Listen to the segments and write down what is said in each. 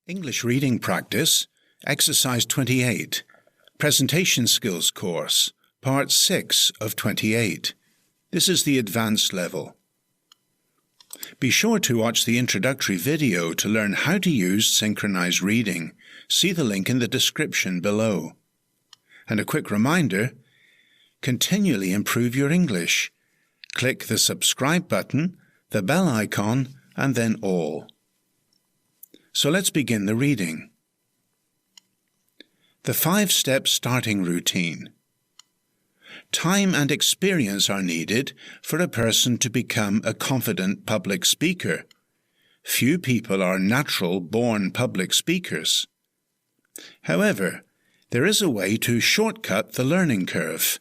English Reading Practice, Exercise 28, Presentation Skills Course, Part 6 of 28. This is the advanced level. Be sure to watch the introductory video to learn how to use synchronized reading. See the link in the description below. And a quick reminder, continually improve your English. Click the subscribe button, the bell icon, and then all. So let's begin the reading. The 5-step starting routine. Time and experience are needed for a person to become a confident public speaker. Few people are natural-born public speakers. However, there is a way to shortcut the learning curve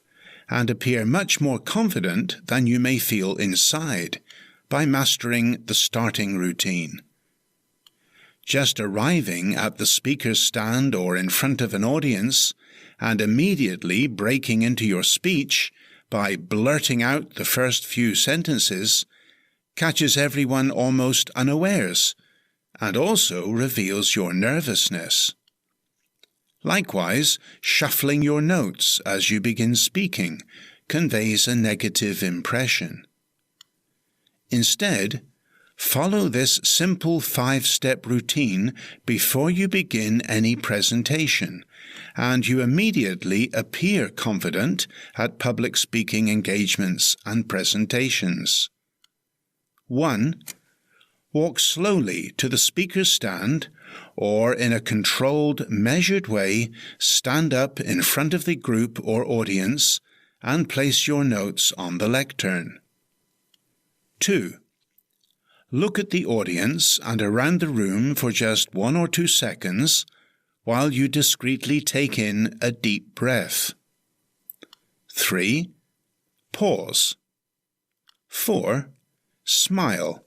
and appear much more confident than you may feel inside by mastering the starting routine. Just arriving at the speaker's stand or in front of an audience and immediately breaking into your speech by blurting out the first few sentences catches everyone almost unawares and also reveals your nervousness. Likewise, shuffling your notes as you begin speaking conveys a negative impression. Instead, follow this simple 5-step routine before you begin any presentation, and you immediately appear confident at public speaking engagements and presentations. 1. Walk slowly to the speaker's stand, or in a controlled, measured way, stand up in front of the group or audience and place your notes on the lectern. 2. Look at the audience and around the room for just 1 or 2 seconds while you discreetly take in a deep breath. 3. Pause. 4. Smile,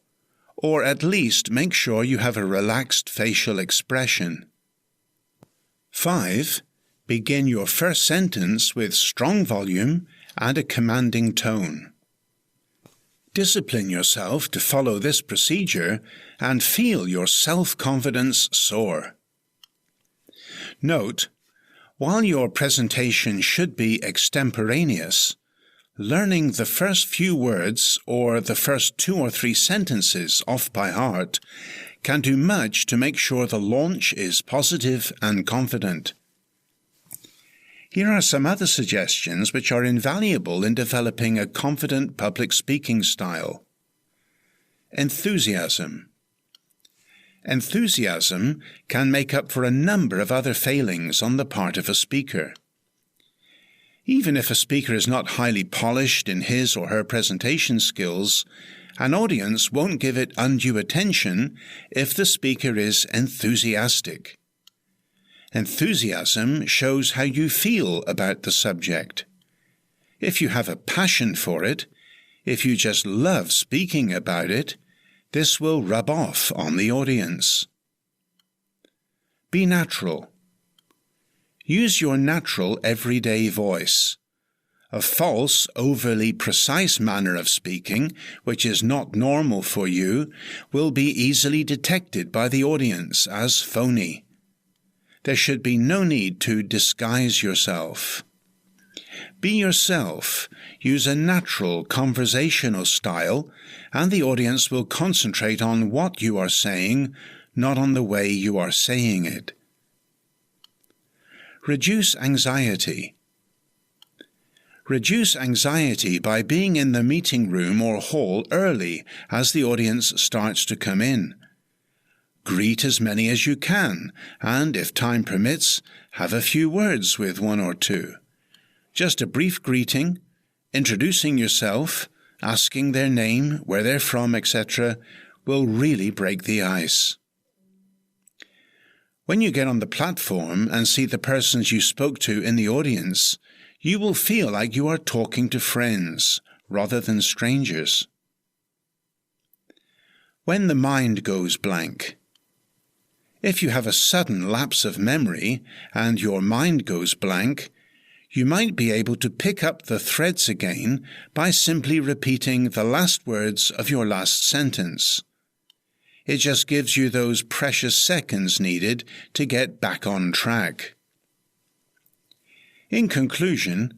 or at least make sure you have a relaxed facial expression. 5. Begin your first sentence with strong volume and a commanding tone. Discipline yourself to follow this procedure and feel your self-confidence soar. Note, while your presentation should be extemporaneous, learning the first few words or the first 2 or 3 sentences off by heart can do much to make sure the launch is positive and confident. Here are some other suggestions which are invaluable in developing a confident public speaking style. Enthusiasm. Enthusiasm can make up for a number of other failings on the part of a speaker. Even if a speaker is not highly polished in his or her presentation skills, an audience won't give it undue attention if the speaker is enthusiastic. Enthusiasm shows how you feel about the subject. If you have a passion for it, if you just love speaking about it, this will rub off on the audience. Be natural. Use your natural everyday voice. A false, overly precise manner of speaking, which is not normal for you, will be easily detected by the audience as phony. There should be no need to disguise yourself. Be yourself, use a natural conversational style, and the audience will concentrate on what you are saying, not on the way you are saying it. Reduce anxiety. Reduce anxiety by being in the meeting room or hall early as the audience starts to come in. Greet as many as you can, and, if time permits, have a few words with 1 or 2. Just a brief greeting, introducing yourself, asking their name, where they're from, etc., will really break the ice. When you get on the platform and see the persons you spoke to in the audience, you will feel like you are talking to friends rather than strangers. When the mind goes blank. If you have a sudden lapse of memory and your mind goes blank, you might be able to pick up the threads again by simply repeating the last words of your last sentence. It just gives you those precious seconds needed to get back on track. In conclusion,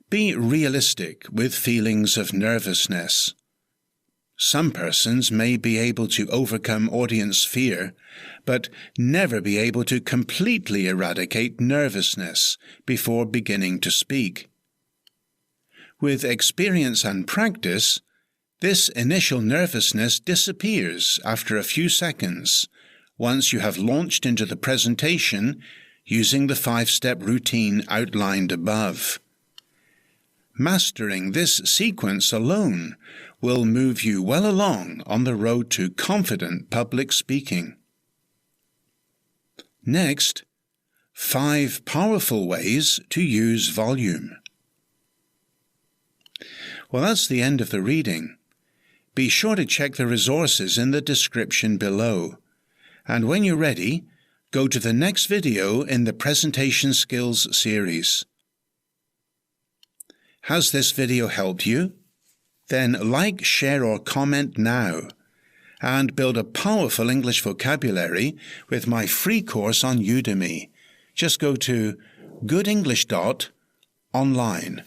be realistic with feelings of nervousness. Some persons may be able to overcome audience fear, but never be able to completely eradicate nervousness before beginning to speak. With experience and practice, this initial nervousness disappears after a few seconds once you have launched into the presentation using the 5-step routine outlined above. Mastering this sequence alone will move you well along on the road to confident public speaking. Next, 5 powerful ways to use volume. Well, that's the end of the reading. Be sure to check the resources in the description below. And when you're ready, go to the next video in the Presentation Skills series. Has this video helped you? Then like, share or comment now, and build a powerful English vocabulary with my free course on Udemy. Just go to goodenglish.online.